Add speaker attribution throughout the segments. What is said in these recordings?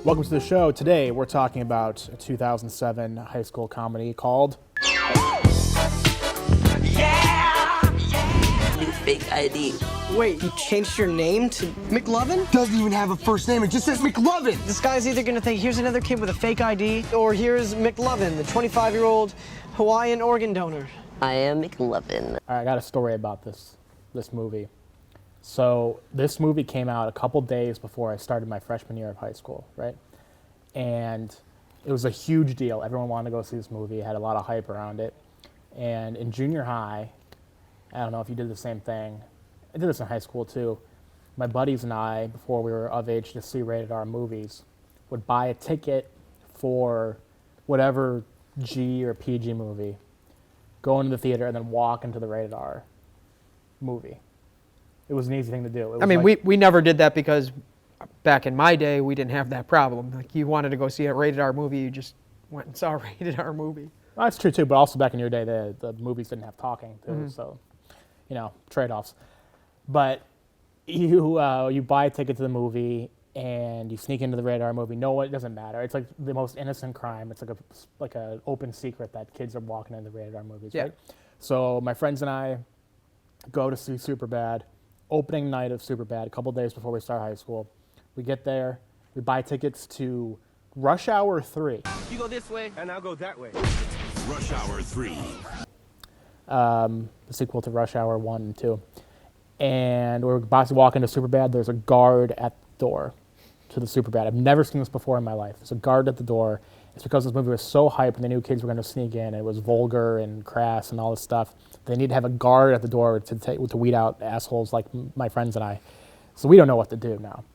Speaker 1: Welcome to the show. Today we're talking about a 2007 high school comedy called
Speaker 2: New fake ID.
Speaker 3: Wait, you changed your name to McLovin?
Speaker 4: Doesn't even have a first name, it just says McLovin.
Speaker 3: This guy's either gonna think here's another kid with a fake ID, or here's McLovin, the 25-year-old Hawaiian organ donor.
Speaker 2: I am McLovin.
Speaker 1: All right, I got a story about this movie. So this movie came out a couple days before I started my freshman year of high school, right? And it was a huge deal. Everyone wanted to go see this movie. It had a lot of hype around it. And in junior high, I don't know if you did the same thing. I did this in high school too. My buddies and I, before we were of age to see rated R movies, would buy a ticket for whatever G or PG movie, go into the theater, and then walk into the rated R movie. It was an easy thing to do.
Speaker 5: I mean, we never did that because back in my day, we didn't have that problem. Like, you wanted to go see a rated R movie, you just went and saw a rated R movie.
Speaker 1: Well, that's true too, but also back in your day, the movies didn't have talking too, so, you know, trade-offs. But you buy a ticket to the movie and you sneak into the rated R movie. No, it doesn't matter. It's like the most innocent crime. It's like a open secret that kids are walking into rated R movies, right? So my friends and I go to see Superbad. Opening night of Superbad, a couple days before we start high school. We get there, we buy tickets to Rush Hour 3.
Speaker 6: You go this way, and I'll go that way.
Speaker 7: Rush Hour 3.
Speaker 1: The sequel to Rush Hour 1 and 2. And we're about to walk into Superbad. There's a guard at the door to the Superbad. I've never seen this before in my life. There's a guard at the door. It's because this movie was so hyped and they knew kids were going to sneak in. It was vulgar and crass and all this stuff. They need to have a guard at the door to weed out assholes like my friends and I. So we don't know what to do now.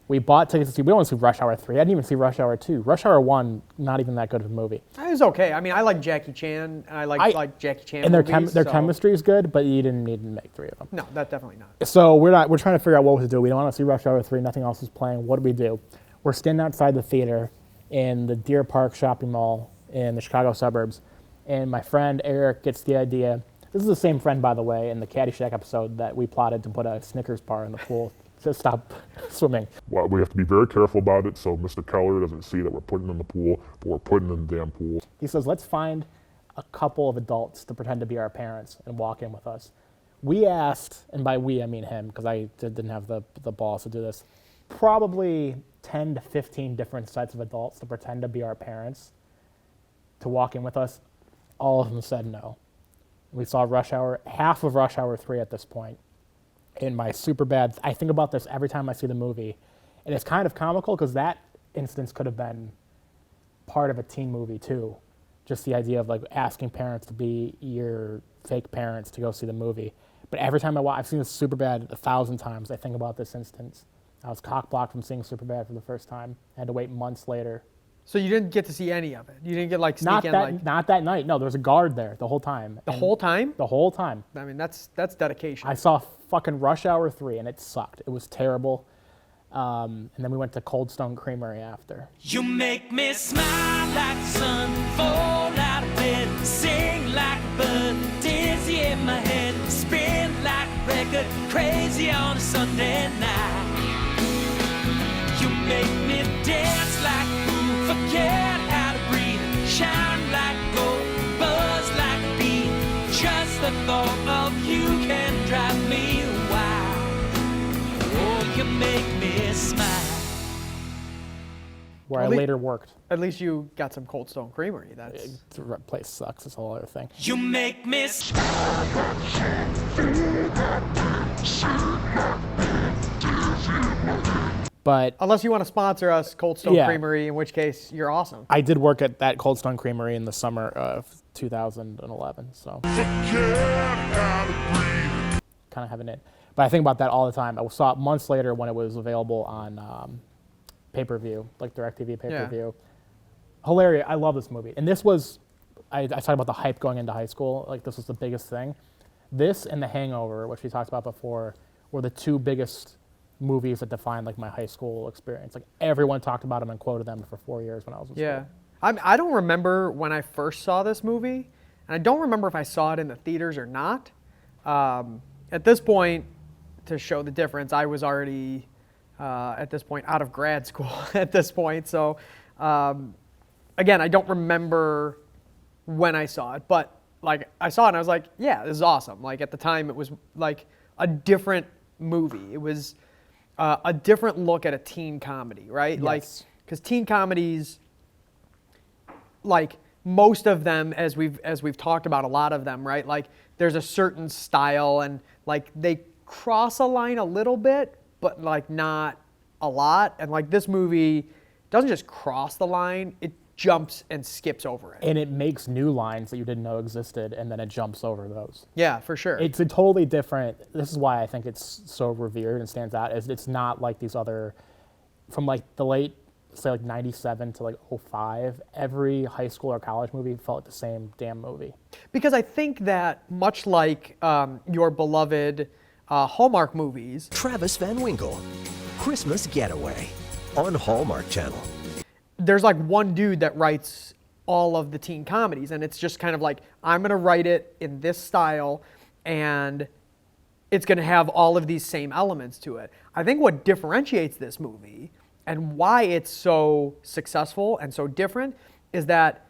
Speaker 1: We bought tickets to see, we don't want to see Rush Hour 3. I didn't even see Rush Hour 2. Rush Hour 1, not even that good of a movie.
Speaker 5: It was okay. I mean, I like Jackie Chan, and I like Jackie Chan
Speaker 1: and
Speaker 5: movies.
Speaker 1: Their chemistry is good, but you didn't need to make 3 of them.
Speaker 5: No, that definitely not.
Speaker 1: So we're trying to figure out what to do. We don't want to see Rush Hour 3. Nothing else is playing. What do we do? We're standing outside the theater in the Deer Park shopping mall in the Chicago suburbs, and my friend Eric gets the idea. This is the same friend, by the way, in the Caddyshack episode that we plotted to put a Snickers bar in the pool to stop swimming.
Speaker 8: Well, we have to be very careful about it so Mr. Keller doesn't see that we're putting it in the pool, but we're putting it in the damn pool.
Speaker 1: He says, let's find a couple of adults to pretend to be our parents and walk in with us. We asked, and by we I mean him, because I didn't have the balls to do this, probably 10 to 15 different sets of adults to pretend to be our parents to walk in with us. All of them said no. We saw half of Rush Hour 3 at this point. In my Superbad, I think about this every time I see the movie. And it's kind of comical because that instance could have been part of a teen movie too. Just the idea of like asking parents to be your fake parents to go see the movie. But every time I've seen this Superbad 1,000 times, I think about this instance. I was cock-blocked from seeing Superbad for the first time. I had to wait months later.
Speaker 5: So you didn't get to see any of it? You didn't get like sneak in?
Speaker 1: Not that night. No, there was a guard there the whole time.
Speaker 5: The whole time?
Speaker 1: The whole time.
Speaker 5: I mean, that's dedication.
Speaker 1: I saw fucking Rush Hour 3 and it sucked. It was terrible. And then we went to Cold Stone Creamery after.
Speaker 6: You make me smile like the sun, fall out of bed, sing like a bird, dizzy in my head, spin like a record, crazy on a Sunday night. You make me dance like a fool, forget how to breathe, shine like gold, buzz like a bee. Just the thought of you can drive me wild. Oh, you make me smile.
Speaker 1: Where I later worked.
Speaker 5: At least you got some Cold Stone Creamery.
Speaker 1: The place sucks. It's a whole other thing.
Speaker 6: You make me
Speaker 1: But
Speaker 5: unless you want to sponsor us, Cold Stone Creamery, in which case you're awesome.
Speaker 1: I did work at that Cold Stone Creamery in the summer of 2011, so kind of having it. But I think about that all the time. I saw it months later when it was available on pay-per-view, like DirecTV pay-per-view. Yeah. Hilarious. I love this movie. And this was, I talked about the hype going into high school. Like, this was the biggest thing. This and The Hangover, which we talked about before, were the 2 biggest movies that defined like my high school experience. Like, everyone talked about them and quoted them for 4 years when I was in school.
Speaker 5: I don't remember when I first saw this movie, and I don't remember if I saw it in the theaters or not. At this point, to show the difference, I was already at this point, out of grad school at this point. So, again, I don't remember when I saw it, but like I saw it and I was like, yeah, this is awesome. Like at the time, it was like a different movie. It was a different look at a teen comedy, right?
Speaker 1: Yes.
Speaker 5: Like, because teen comedies, like most of them, as we've talked about a lot of them, right? Like there's a certain style and like they cross a line a little bit, but like not a lot. And like this movie doesn't just cross the line, it jumps and skips over it.
Speaker 1: And it makes new lines that you didn't know existed, and then it jumps over those.
Speaker 5: Yeah, for sure.
Speaker 1: It's a totally different. This is why I think it's so revered and stands out. Is it's not like these other, from like the late, say like 97 to like 05, every high school or college movie felt like the same damn movie.
Speaker 5: Because I think that much like your beloved Hallmark movies,
Speaker 9: Travis Van Winkle, Christmas Getaway on Hallmark Channel.
Speaker 5: There's like one dude that writes all of the teen comedies, and it's just kind of like, I'm going to write it in this style, and it's going to have all of these same elements to it. I think what differentiates this movie and why it's so successful and so different is that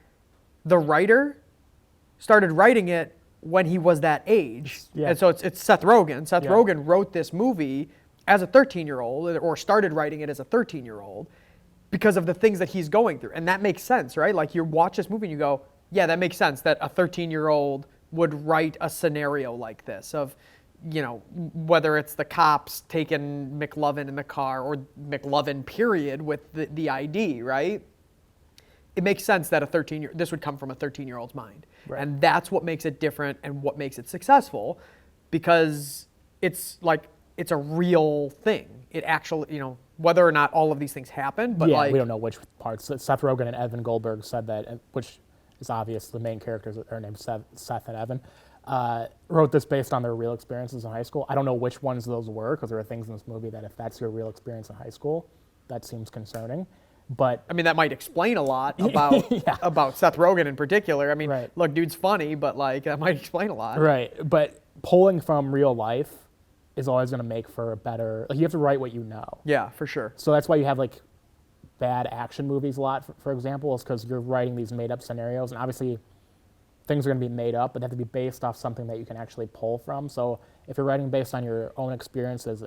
Speaker 5: the writer started writing it when he was that age.
Speaker 1: Yeah.
Speaker 5: And so it's Seth Rogen. Seth
Speaker 1: Yeah.
Speaker 5: Rogen wrote this movie as a 13-year-old, or started writing it as a 13-year-old, because of the things that he's going through. And that makes sense, right? Like you watch this movie and you go, yeah, that makes sense that a 13-year-old would write a scenario like this of, you know, whether it's the cops taking McLovin in the car or McLovin period with the ID, right? It makes sense that this would come from a 13-year-old's mind.
Speaker 1: Right.
Speaker 5: And that's what makes it different and what makes it successful, because it's like, it's a real thing. It actually, you know, whether or not all of these things happen, but
Speaker 1: yeah,
Speaker 5: like,
Speaker 1: we don't know which parts. Seth Rogen and Evan Goldberg said that, which is obvious. The main characters are named Seth and Evan. Wrote this based on their real experiences in high school. I don't know which ones those were, because there are things in this movie that if that's your real experience in high school, that seems concerning. But
Speaker 5: I mean, that might explain a lot about
Speaker 1: Yeah.
Speaker 5: about Seth Rogen in particular. I mean,
Speaker 1: Right.
Speaker 5: look, dude's funny, but like that might explain a lot.
Speaker 1: right, but pulling from real life is always going to make for a better. Like you have to write what you know.
Speaker 5: Yeah, for sure.
Speaker 1: So that's why you have like bad action movies a lot, for example, is because you're writing these made-up scenarios, and obviously things are going to be made up, but they have to be based off something that you can actually pull from. So if you're writing based on your own experiences,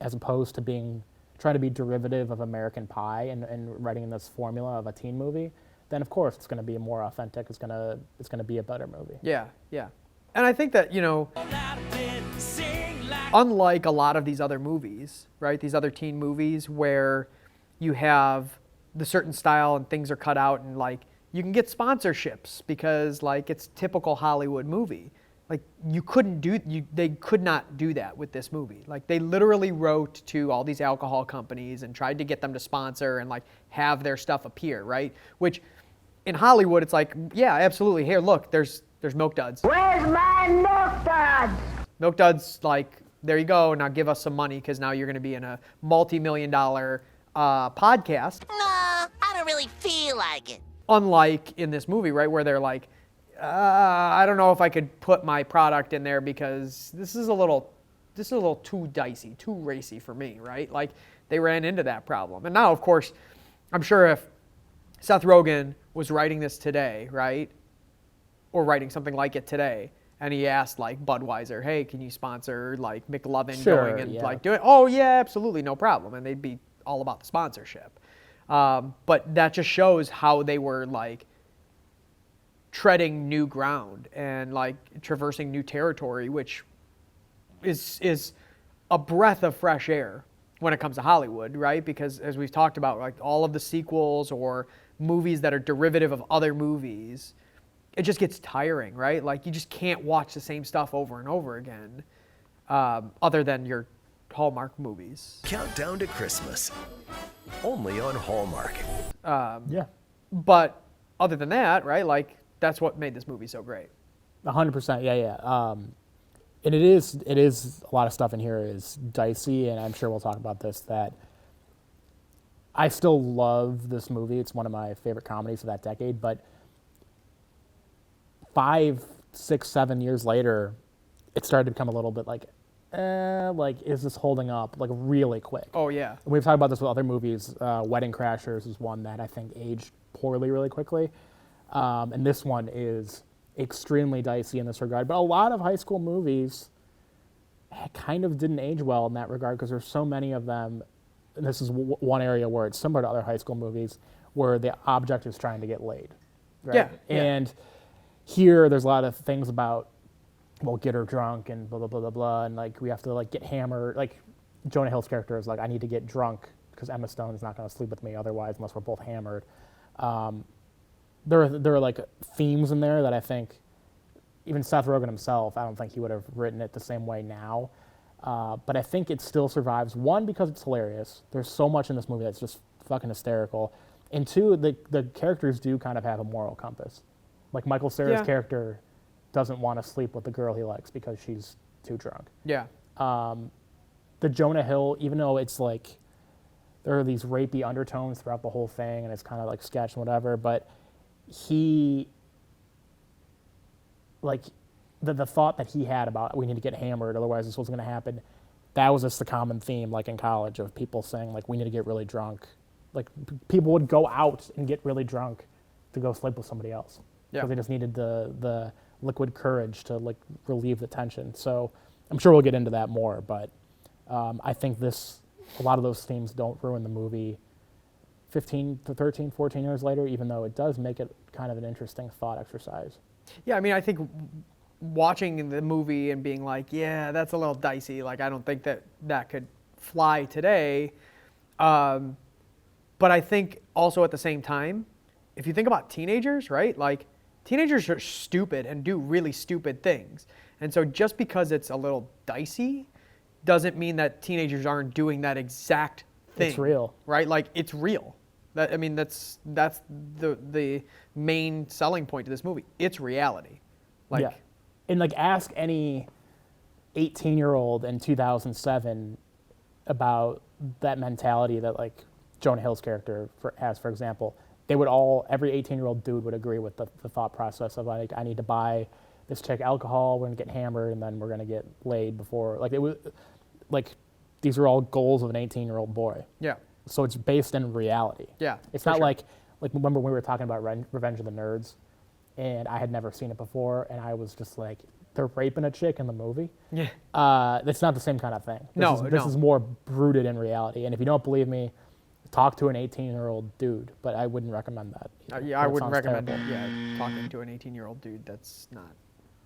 Speaker 1: as opposed to trying to be derivative of American Pie and writing in this formula of a teen movie, then of course it's going to be more authentic. It's going to be a better movie.
Speaker 5: Yeah, yeah. And I think that, you know, unlike a lot of these other movies, right, these other teen movies where you have the certain style and things are cut out and like you can get sponsorships because like it's typical Hollywood movie. Like they could not do that with this movie. Like they literally wrote to all these alcohol companies and tried to get them to sponsor and like have their stuff appear, right? Which in Hollywood it's like, yeah, absolutely. Here, look, there's Milk Duds.
Speaker 10: Where's my Milk Duds?
Speaker 5: Milk Duds, like, there you go. Now give us some money because now you're going to be in a multi-million-dollar podcast.
Speaker 2: Nah, I don't really feel like it.
Speaker 5: Unlike in this movie, right, where they're like, I don't know if I could put my product in there because this is a little too dicey, too racy for me, right? Like they ran into that problem. And now, of course, I'm sure if Seth Rogen was writing this today, right, or writing something like it today, and he asked like Budweiser, hey, can you sponsor like McLovin going and like do it? Oh yeah, absolutely, no problem. And they'd be all about the sponsorship. But that just shows how they were like treading new ground and like traversing new territory, which is a breath of fresh air when it comes to Hollywood, right? Because as we've talked about, like all of the sequels or movies that are derivative of other movies, it just gets tiring, right? Like you just can't watch the same stuff over and over again, other than your Hallmark movies.
Speaker 9: Countdown to Christmas, only on Hallmark.
Speaker 1: Yeah.
Speaker 5: But other than that, right, like that's what made this movie so great.
Speaker 1: 100%, yeah. And it is a lot of stuff in here is dicey, and I'm sure we'll talk about this, that I still love this movie. It's one of my favorite comedies of that decade, but 5, 6, 7 years later, it started to become a little bit like like, is this holding up, like, really quick?
Speaker 5: Oh, yeah.
Speaker 1: And we've talked about this with other movies. Wedding Crashers is one that I think aged poorly really quickly. And this one is extremely dicey in this regard. But a lot of high school movies kind of didn't age well in that regard because there's so many of them. And this is one area where it's similar to other high school movies where the object is trying to get laid. Right?
Speaker 5: Yeah.
Speaker 1: And here there's a lot of things about, well, get her drunk and blah, blah, blah, blah, blah. And, like, we have to, like, get hammered. Like, Jonah Hill's character is like, I need to get drunk because Emma Stone is not going to sleep with me otherwise unless we're both hammered. There are, like, themes in there that I think even Seth Rogen himself, I don't think he would have written it the same way now. But I think it still survives. One, because it's hilarious. There's so much in this movie that's just fucking hysterical. And two, the characters do kind of have a moral compass. Like, Michael Cera's character doesn't want to sleep with the girl he likes because she's too drunk.
Speaker 5: Yeah.
Speaker 1: The Jonah Hill, even though it's like there are these rapey undertones throughout the whole thing and it's kind of like sketch and whatever, but he, like, the thought that he had about we need to get hammered, otherwise this was going to happen, that was just the common theme, like, in college, of people saying, like, we need to get really drunk. Like, people would go out and get really drunk to go sleep with somebody else. Because they just needed the liquid courage to, like, relieve the tension. So I'm sure we'll get into that more, but I think a lot of those themes don't ruin the movie 15 to 13, 14 years later, even though it does make it kind of an interesting thought exercise.
Speaker 5: Yeah, I mean, I think watching the movie and being like, yeah, that's a little dicey. Like, I don't think that could fly today. But I think also at the same time, if you think about teenagers, right? Like, teenagers are stupid and do really stupid things. And so just because it's a little dicey doesn't mean that teenagers aren't doing that exact thing.
Speaker 1: It's real.
Speaker 5: Right? Like, it's real. I mean, that's the main selling point to this movie. It's reality. Like,
Speaker 1: yeah. And, like, ask any 18-year-old in 2007 about that mentality that, like, Jonah Hill's character has, for example. They would every 18-year-old dude would agree with the thought process of, like, I need to buy this chick alcohol, we're going to get hammered, and then we're going to get laid before. Like, it was, like, these are all goals of an 18-year-old boy.
Speaker 5: Yeah.
Speaker 1: So it's based in reality.
Speaker 5: Yeah.
Speaker 1: It's not like remember when we were talking about Revenge of the Nerds, and I had never seen it before, and I was just like, they're raping a chick in the movie?
Speaker 5: Yeah.
Speaker 1: That's not the same kind of thing. This
Speaker 5: No.
Speaker 1: is more rooted in reality. And if you don't believe me, talk to an 18-year-old dude, but I wouldn't recommend that.
Speaker 5: Yeah, I wouldn't recommend it. Yeah, talking to an 18-year-old dude, that's not.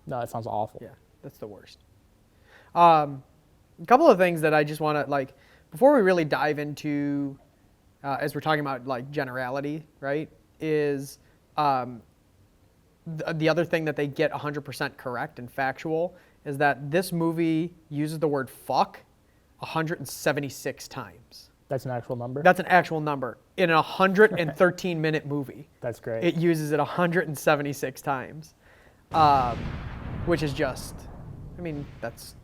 Speaker 1: No, that sounds awful.
Speaker 5: Yeah, that's the worst. A couple of things that I just want to, like, before we really dive into, as we're talking about, like, generality, right, is the other thing that they get 100% correct and factual is that this movie uses the word fuck 176 times.
Speaker 1: That's an actual number?
Speaker 5: That's an actual number. In a 113-minute movie.
Speaker 1: That's great.
Speaker 5: It uses it 176 times, which is just, I mean, that's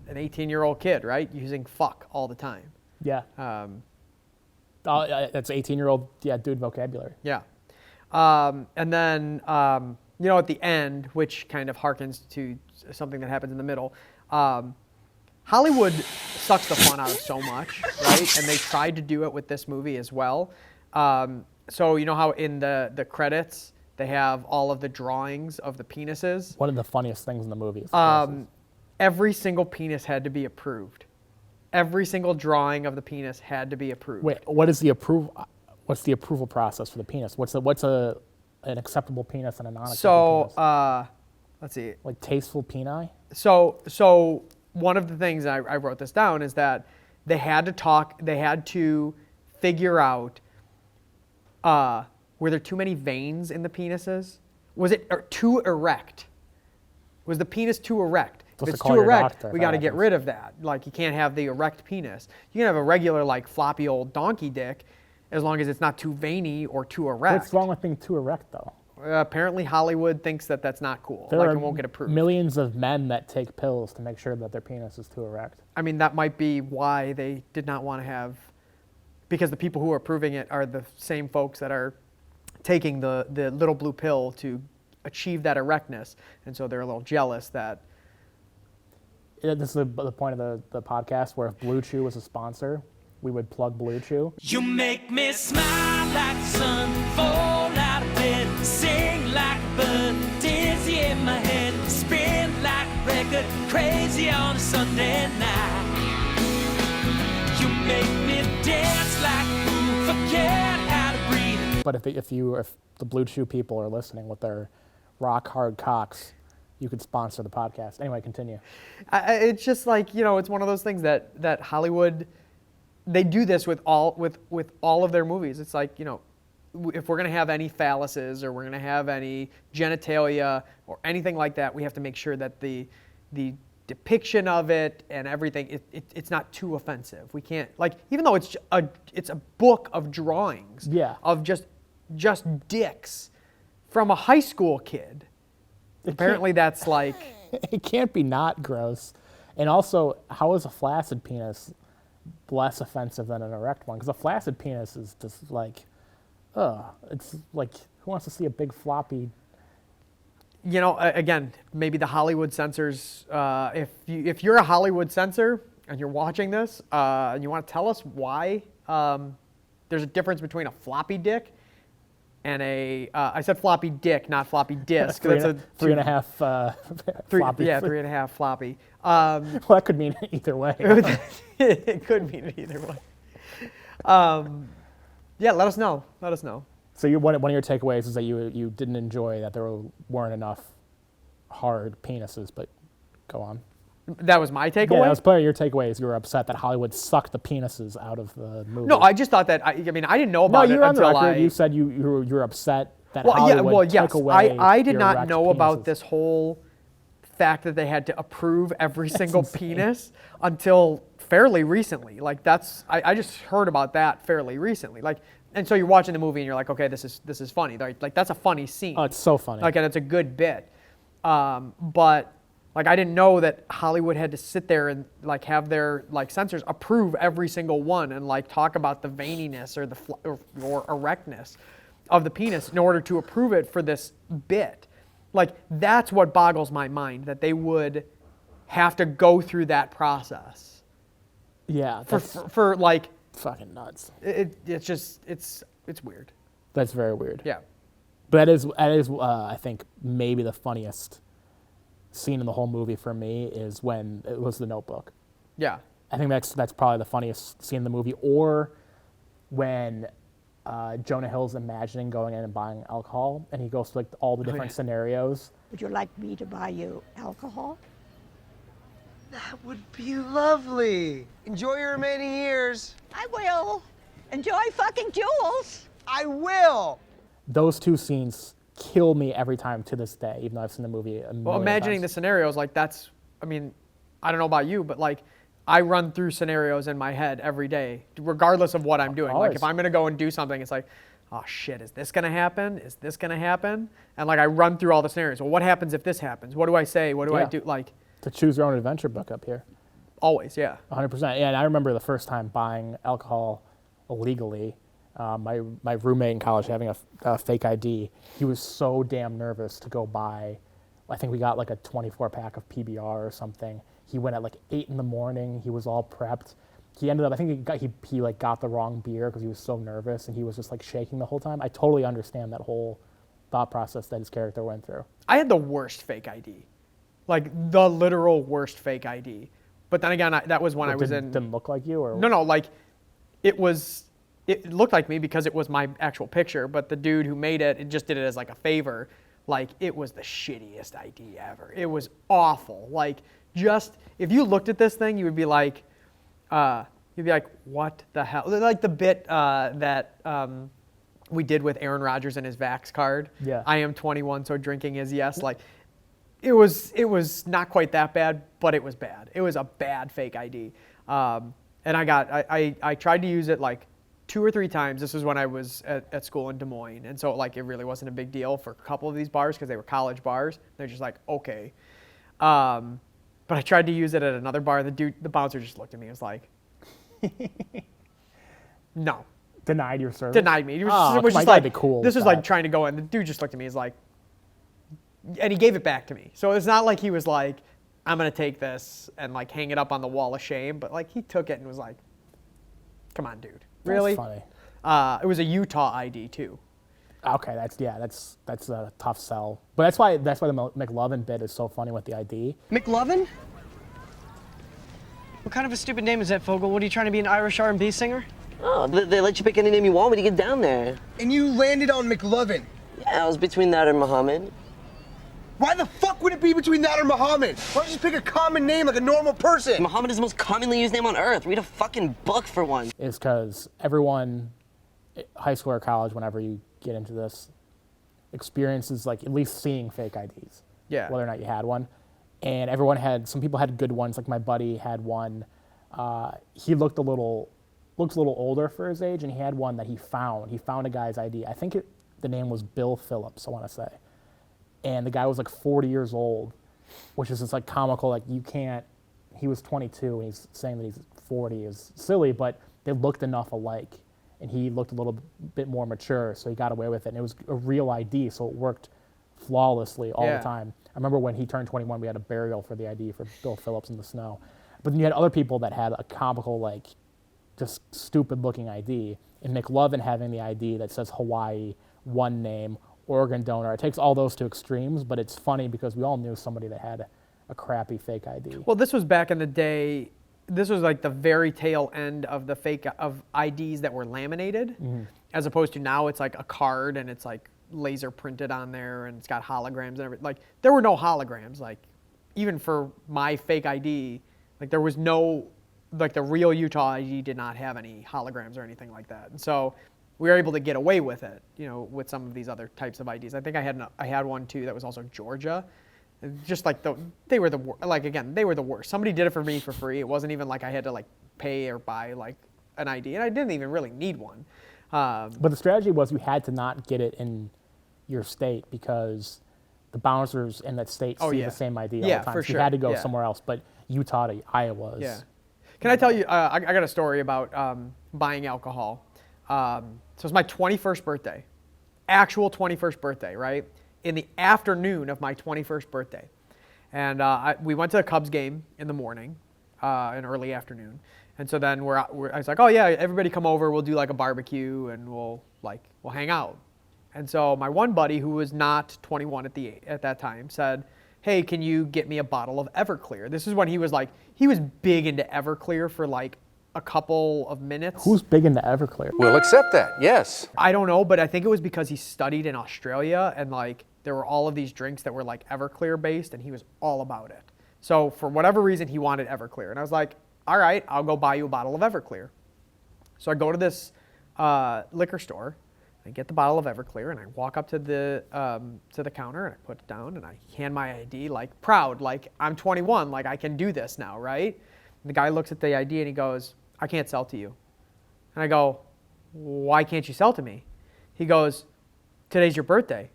Speaker 5: an 18-year-old kid, right? Using fuck all the time.
Speaker 1: Yeah. That's 18-year-old, dude vocabulary.
Speaker 5: Yeah. And then, at the end, which kind of harkens to something that happens in the middle, Hollywood sucks the fun out of so much, right? And they tried to do it with this movie as well. So you know how in the credits they have all of the drawings of the penises?
Speaker 1: One of the funniest things in the movie is
Speaker 5: every single penis had to be approved. Every single drawing of the penis had to be approved.
Speaker 1: Wait, what's the approval process for the penis? What's an acceptable penis and a non-acceptable penis?
Speaker 5: Let's see.
Speaker 1: Like tasteful peni?
Speaker 5: So one of the things, I wrote this down, is that they had to figure out, were there too many veins in the penises? Was it too erect? Was the penis too erect? If it's too erect, we got to get rid of that. Like, you can't have the erect penis. You can have a regular, like, floppy old donkey dick, as long as it's not too veiny or too erect.
Speaker 1: What's wrong with being too erect, though?
Speaker 5: Apparently, Hollywood thinks that that's not cool.
Speaker 1: There
Speaker 5: like,
Speaker 1: are
Speaker 5: it won't get approved.
Speaker 1: Millions of men that take pills to make sure that their penis is too erect.
Speaker 5: I mean, that might be why they did not want to have, because the people who are approving it are the same folks that are taking the little blue pill to achieve that erectness, and so they're a little jealous that.
Speaker 1: This is the point of the podcast where if Blue Chew was a sponsor, we would plug Blue Chew.
Speaker 6: You make me smile like the sun, fall out of bed, sing like a bird, dizzy in my head, spin like a record, crazy on a Sunday night. You make me dance like a fool, forget how to breathe.
Speaker 1: But if the Blue Chew people are listening with their rock hard cocks, you could sponsor the podcast. Anyway, continue.
Speaker 5: It's just like, you know, it's one of those things that Hollywood, they do this with all of their movies. It's like, you know, if we're going to have any phalluses or we're going to have any genitalia or anything like that, we have to make sure that the depiction of it and everything, it's not too offensive. We can't, like, even though it's a book of drawings of just dicks from a high school kid. Apparently that's like...
Speaker 1: It can't be not gross. And also, how is a flaccid penis less offensive than an erect one? Because a flaccid penis is just like, it's like, who wants to see a big floppy?
Speaker 5: You know, again, maybe the Hollywood censors, if you're a Hollywood censor and you're watching this and you want to tell us why there's a difference between a floppy dick and I said floppy dick, not floppy disc.
Speaker 1: That's a 3.5 floppy.
Speaker 5: Yeah, 3.5 floppy.
Speaker 1: Well, that could mean either way.
Speaker 5: It could mean either way. Yeah, let us know. Let us know.
Speaker 1: So one of your takeaways is that you didn't enjoy that there weren't enough hard penises, but go on.
Speaker 5: That was my takeaway?
Speaker 1: Yeah, that was part of your takeaway is you were upset that Hollywood sucked the penises out of the movie.
Speaker 5: No, I just thought that, I mean, I didn't know about it until
Speaker 1: on the record, you said you were upset that Hollywood took away
Speaker 5: I did
Speaker 1: your
Speaker 5: not
Speaker 1: erect
Speaker 5: know
Speaker 1: penises.
Speaker 5: about this whole fact that they had to approve every single penis until fairly recently. Like I just heard about that fairly recently. Like, and so you're watching the movie and you're like, okay, this is funny. Like that's a funny scene.
Speaker 1: Oh, it's so funny.
Speaker 5: Like, and it's a good bit. But like, I didn't know that Hollywood had to sit there and like have their like censors approve every single one and like talk about the veininess or the or erectness of the penis in order to approve it for this bit. Like, that's what boggles my mind, that they would have to go through that process.
Speaker 1: Yeah.
Speaker 5: For like
Speaker 1: fucking nuts.
Speaker 5: It's just it's weird.
Speaker 1: That's very weird.
Speaker 5: Yeah.
Speaker 1: But that is I think maybe the funniest scene in the whole movie for me is when it was the Notebook.
Speaker 5: Yeah.
Speaker 1: I think that's probably the funniest scene in the movie, or when Jonah Hill's imagining going in and buying alcohol, and he goes through like all the different scenarios.
Speaker 10: Would you like me to buy you alcohol?
Speaker 3: That would be lovely. Enjoy your remaining years.
Speaker 10: I will. Enjoy fucking Jules.
Speaker 3: I will.
Speaker 1: Those two scenes kill me every time to this day, even though I've seen the movie a million
Speaker 5: Well, imagining the
Speaker 1: times.
Speaker 5: scenarios, like that's, I mean, I don't know about you, but like I run through scenarios in my head every day, regardless of what I'm doing.
Speaker 1: Always.
Speaker 5: Like if I'm gonna go and do something, it's like, oh shit, is this gonna happen? Is this gonna happen? And like I run through all the scenarios. Well, what happens if this happens? What do I say? What do I do? Like,
Speaker 1: to choose your own adventure book up here.
Speaker 5: Always, yeah.
Speaker 1: 100%. Yeah, and I remember the first time buying alcohol illegally. My roommate in college having a fake ID. He was so damn nervous to go buy. I think we got like a 24-pack of PBR or something. He went at like 8 in the morning. He was all prepped. He ended up, I think he like got the wrong beer because he was so nervous, and he was just like shaking the whole time. I totally understand that whole thought process that his character went through.
Speaker 5: I had the worst fake ID, like the literal worst fake ID. But then again, that was when I was
Speaker 1: Didn't look like you, or
Speaker 5: no, like it looked like me because it was my actual picture. But the dude who made it just did it as like a favor. Like, it was the shittiest ID ever. It was awful. Like, just if you looked at this thing, you would be like, what the hell? Like the bit that we did with Aaron Rodgers and his Vax card.
Speaker 1: Yeah.
Speaker 5: I am 21, so drinking is yes. Like, it was not quite that bad, but it was bad. It was a bad fake ID. And I tried to use it like 2 or 3 times. This was when I was at school in Des Moines. And so like it really wasn't a big deal for a couple of these bars because they were college bars. They're just like, okay. But I tried to use it at another bar. The bouncer just looked at me and was like, no.
Speaker 1: Denied your service?
Speaker 5: Denied me. It was
Speaker 1: Oh,
Speaker 5: just
Speaker 1: come on,
Speaker 5: like,
Speaker 1: gotta be cool
Speaker 5: this
Speaker 1: with
Speaker 5: was like
Speaker 1: that.
Speaker 5: trying to go in. The dude just looked at me and was like, and he gave it back to me. So it's not like he was like, I'm going to take this and like hang it up on the wall of shame. But like he took it and was like, come on, dude. Really?
Speaker 1: That's funny.
Speaker 5: It was a Utah ID too.
Speaker 1: Okay, that's a tough sell. But that's why the McLovin bit is so funny with the ID.
Speaker 3: McLovin? What kind of a stupid name is that, Fogel? What, are you trying to be an Irish R&B singer?
Speaker 11: Oh, they let you pick any name you want when you get down there.
Speaker 4: And you landed on McLovin.
Speaker 11: Yeah, I was between that and Muhammad.
Speaker 4: Why the fuck would it be between that or Muhammad? Why don't you just pick a common name like a normal person?
Speaker 11: Muhammad is the most commonly used name on earth. Read a fucking book for one.
Speaker 1: Is because everyone, high school or college, whenever you get into this, experiences like at least seeing fake IDs.
Speaker 5: Yeah.
Speaker 1: Whether or not you had one. And some people had good ones, like my buddy had one. He looks a little older for his age, and he had one that he found. He found a guy's ID. I think the name was Bill Phillips, I want to say. And the guy was like 40 years old, which is just like comical. Like he was 22 and he's saying that he's 40 is silly, but they looked enough alike. And he looked a little bit more mature, so he got away with it. And it was a real ID, so it worked flawlessly all the time. I remember when he turned 21, we had a burial for the ID for Bill Phillips in the snow. But then you had other people that had a comical, like, just stupid-looking ID. And McLovin having the ID that says Hawaii, one name, organ donor. It takes all those to extremes, but it's funny because we all knew somebody that had a crappy fake ID.
Speaker 5: Well, this was back in the day. This was like the very tail end of the fake of IDs that were laminated, as opposed to now it's like a card and it's like laser printed on there and it's got holograms and everything. Like there were no holograms. Like even for my fake ID, like there was no, like the real Utah ID did not have any holograms or anything like that. And so we were able to get away with it, you know, with some of these other types of IDs. I think I had one too that was also Georgia. Just like they were the worst. Somebody did it for me for free. It wasn't even like I had to like pay or buy like an ID, and I didn't even really need one.
Speaker 1: But the strategy was you had to not get it in your state because the bouncers in that state see the same ID all the time.
Speaker 5: For
Speaker 1: so
Speaker 5: sure.
Speaker 1: You had to go somewhere else, but Utah to Iowa is...
Speaker 5: Yeah. Can I tell you, I got a story about buying alcohol. So it's my 21st birthday, actual 21st birthday, right? In the afternoon of my 21st birthday. And we went to a Cubs game in the morning, in early afternoon. And so then I was like, oh yeah, everybody come over, we'll do like a barbecue and we'll hang out. And so my one buddy who was not 21 at that time said, hey, can you get me a bottle of Everclear? This is when he was big into Everclear for like a couple of minutes.
Speaker 1: Who's big into Everclear?
Speaker 12: We'll accept that, yes.
Speaker 5: I don't know, but I think it was because he studied in Australia and like there were all of these drinks that were like Everclear based and he was all about it. So for whatever reason, he wanted Everclear. And I was like, all right, I'll go buy you a bottle of Everclear. So I go to this liquor store, I get the bottle of Everclear and I walk up to the counter and I put it down and I hand my ID like proud, like I'm 21, like I can do this now, right? And the guy looks at the ID and he goes, I can't sell to you. And I go, why can't you sell to me? He goes, today's your birthday.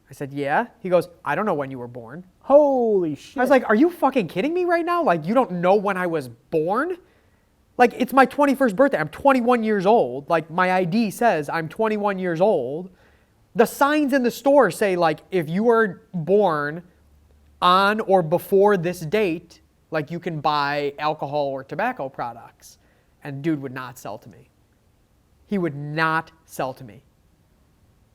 Speaker 5: I said, yeah. He goes, I don't know when you were born.
Speaker 1: Holy shit.
Speaker 5: I was like, are you fucking kidding me right now? Like, you don't know when I was born? Like, it's my 21st birthday. I'm 21 years old. Like, my ID says I'm 21 years old. The signs in the store say, like, if you were born on or before this date, like, you can buy alcohol or tobacco products. And dude would not sell to me. He would not sell to me.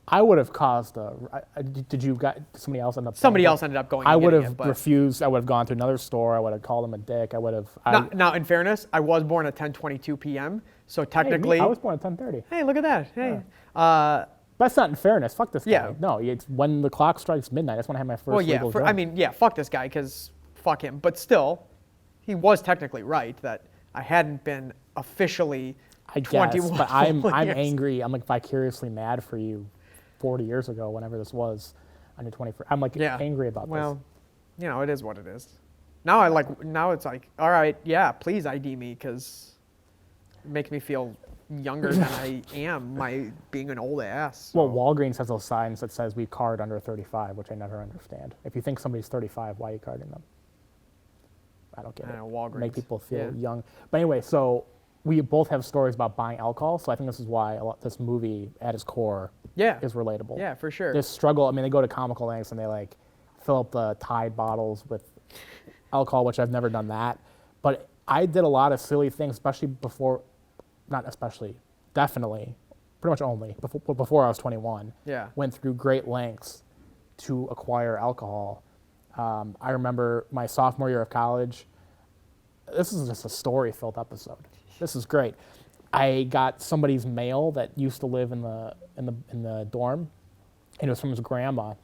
Speaker 1: I would have caused somebody else end up...
Speaker 5: Somebody else ended up going.
Speaker 1: I would have refused. I would have gone to another store. I would have called him a dick. I would have...
Speaker 5: Now, in fairness, I was born at 10:22 p.m., so technically...
Speaker 1: Hey, I was born at 10:30.
Speaker 5: Hey, look at that. Hey.
Speaker 1: Yeah. That's not in fairness. Fuck this guy.
Speaker 5: Yeah.
Speaker 1: No, it's when the clock strikes midnight. That's when I have my first legal drink.
Speaker 5: I mean, yeah, fuck this guy, because fuck him. But still, he was technically right that I hadn't been officially 21
Speaker 1: guess, but I'm
Speaker 5: years.
Speaker 1: angry. I'm like vicariously mad for you 40 years ago, whenever this was, on your 21st. I'm like angry about this.
Speaker 5: Well, you know, it is what it is. Now it's like, all right, yeah, please ID me, because it makes me feel younger than I am, being an old ass. So.
Speaker 1: Well, Walgreens has those signs that says we card under 35, which I never understand. If you think somebody's 35, why are you carding them? I don't get it.
Speaker 5: Walgreens.
Speaker 1: Make people feel young. But anyway, so we both have stories about buying alcohol, so I think this is why this movie, at its core, is relatable.
Speaker 5: Yeah, for sure.
Speaker 1: This struggle, I mean, they go to comical lengths and they like fill up the Tide bottles with alcohol, which I've never done that. But I did a lot of silly things, especially before, not especially, definitely, pretty much only, before I was 21.
Speaker 5: Yeah.
Speaker 1: Went through great lengths to acquire alcohol. I remember my sophomore year of college. This is just a story-filled episode. This is great. I got somebody's mail that used to live in the dorm, and it was from his grandma.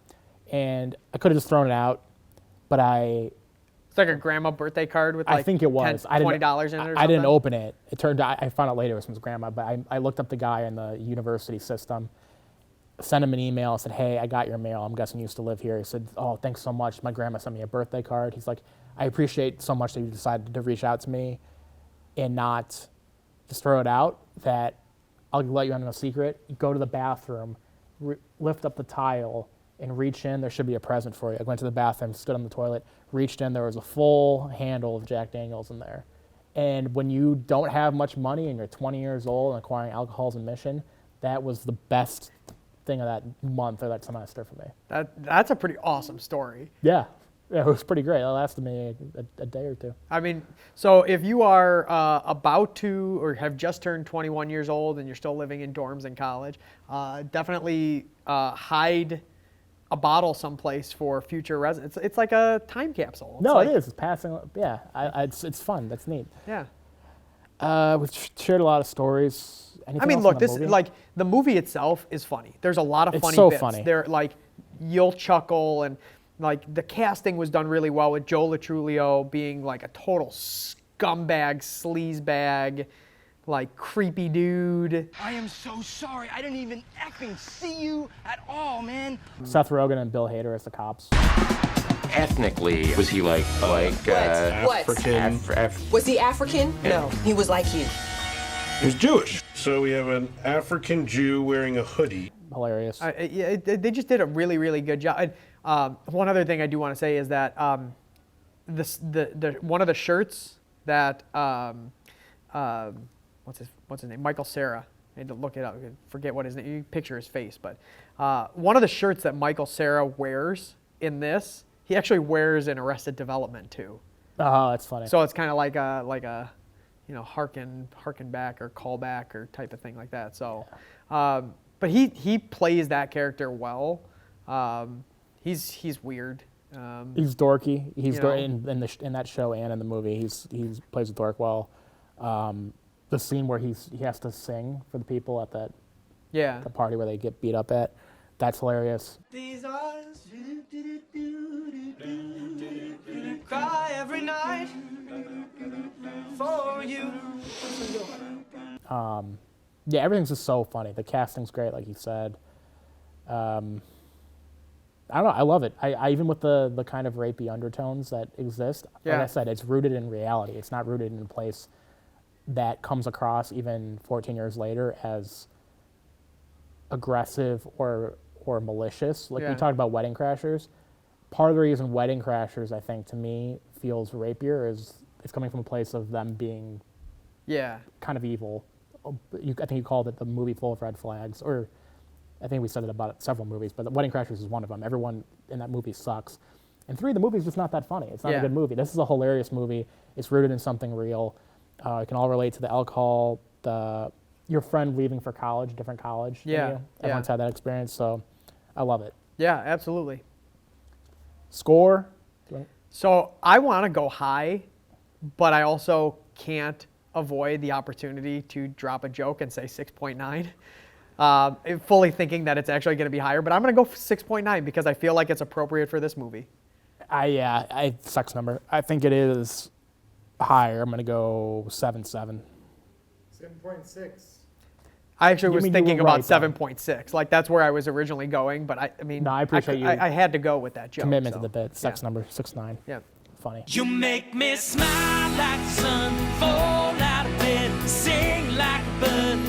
Speaker 1: And I could have just thrown it out, but
Speaker 5: It's like a grandma birthday card with like
Speaker 1: I think it was.
Speaker 5: $20 in it or something?
Speaker 1: I didn't open it. It turned out, I found out later it was from his grandma, but I looked up the guy in the university system, sent him an email, said, hey, I got your mail. I'm guessing you used to live here. He said, oh, thanks so much. My grandma sent me a birthday card. He's like, I appreciate so much that you decided to reach out to me and not just throw it out, that I'll let you in on a secret. You go to the bathroom, lift up the tile, and reach in. There should be a present for you. I went to the bathroom, stood on the toilet, reached in. There was a full handle of Jack Daniels in there. And when you don't have much money and you're 20 years old and acquiring alcohol's admission, that was the best thing of that month or that semester for me.
Speaker 5: That's a pretty awesome story.
Speaker 1: Yeah. Yeah, it was pretty great. It lasted me a day or two.
Speaker 5: I mean, so if you are about to or have just turned 21 years old and you're still living in dorms in college, definitely hide a bottle someplace for future residents. It's like a time capsule.
Speaker 1: No, it is. It's passing. Yeah, it's fun. That's neat.
Speaker 5: Yeah.
Speaker 1: We've shared a lot of stories. Anything
Speaker 5: I mean,
Speaker 1: else
Speaker 5: look,
Speaker 1: on the
Speaker 5: this
Speaker 1: movie?
Speaker 5: like the movie itself is funny. There's a lot of
Speaker 1: It's
Speaker 5: funny
Speaker 1: so
Speaker 5: bits.
Speaker 1: funny.
Speaker 5: They're like you'll chuckle, and like the casting was done really well with Joe Latrulio being like a total scumbag, sleazebag, like creepy dude.
Speaker 12: I am so sorry. I didn't even effing see you at all, man.
Speaker 1: Seth Rogen and Bill Hader as the cops.
Speaker 13: Ethnically, was he like
Speaker 14: What?
Speaker 13: African?
Speaker 14: Was he African? No, he was like you.
Speaker 15: He was Jewish. So we have an African Jew wearing a hoodie.
Speaker 1: Hilarious.
Speaker 5: Yeah, they just did a really, really good job. One other thing I do want to say is that the one of the shirts that what's his name? Michael Cera. I had to look it up. I forget what his name. You picture his face, but one of the shirts that Michael Cera wears in this, he actually wears in Arrested Development too.
Speaker 1: Oh, that's funny.
Speaker 5: So it's kind of like a harken back or call back or type of thing like that. So, but he plays that character well. He's weird.
Speaker 1: He's dorky. He's in that show and in the movie. He plays a dork well. The scene where he has to sing for the people at the party where they get beat up at, that's hilarious.
Speaker 12: These eyes cry every night for you.
Speaker 1: Yeah, everything's just so funny. The casting's great, like you said. I don't know. I love it. I even with the kind of rapey undertones that exist, like I said, it's rooted in reality. It's not rooted in a place that comes across even 14 years later as aggressive or malicious. Like we talked about Wedding Crashers. Part of the reason Wedding Crashers, I think, to me, feels rapier is it's coming from a place of them being kind of evil. I think you called it the movie full of red flags, or I think we said it about several movies, but Wedding Crashers is one of them. Everyone in that movie sucks. And 3, the movie's just not that funny. It's not a good movie. This is a hilarious movie. It's rooted in something real. You can all relate to the alcohol, your friend leaving for college, different college. Everyone's had that experience, so I love it.
Speaker 5: Yeah, absolutely.
Speaker 1: Score?
Speaker 5: So I want to go high, but I also can't avoid the opportunity to drop a joke and say 6.9. Fully thinking that it's actually going to be higher, but I'm going to go for 6.9 because I feel like it's appropriate for this movie.
Speaker 1: Sucks number. I think it is higher. I'm going to go 7.7.
Speaker 16: 7.6.
Speaker 5: I actually was thinking about 7.6. Like that's where I was originally going, but I mean,
Speaker 1: no, I appreciate you.
Speaker 5: I had to go with that joke.
Speaker 1: Commitment to the bit. Sex number 6.9.
Speaker 5: Yeah.
Speaker 1: Funny.
Speaker 6: You make me smile like the sun, fall out of bed, sing like a bird,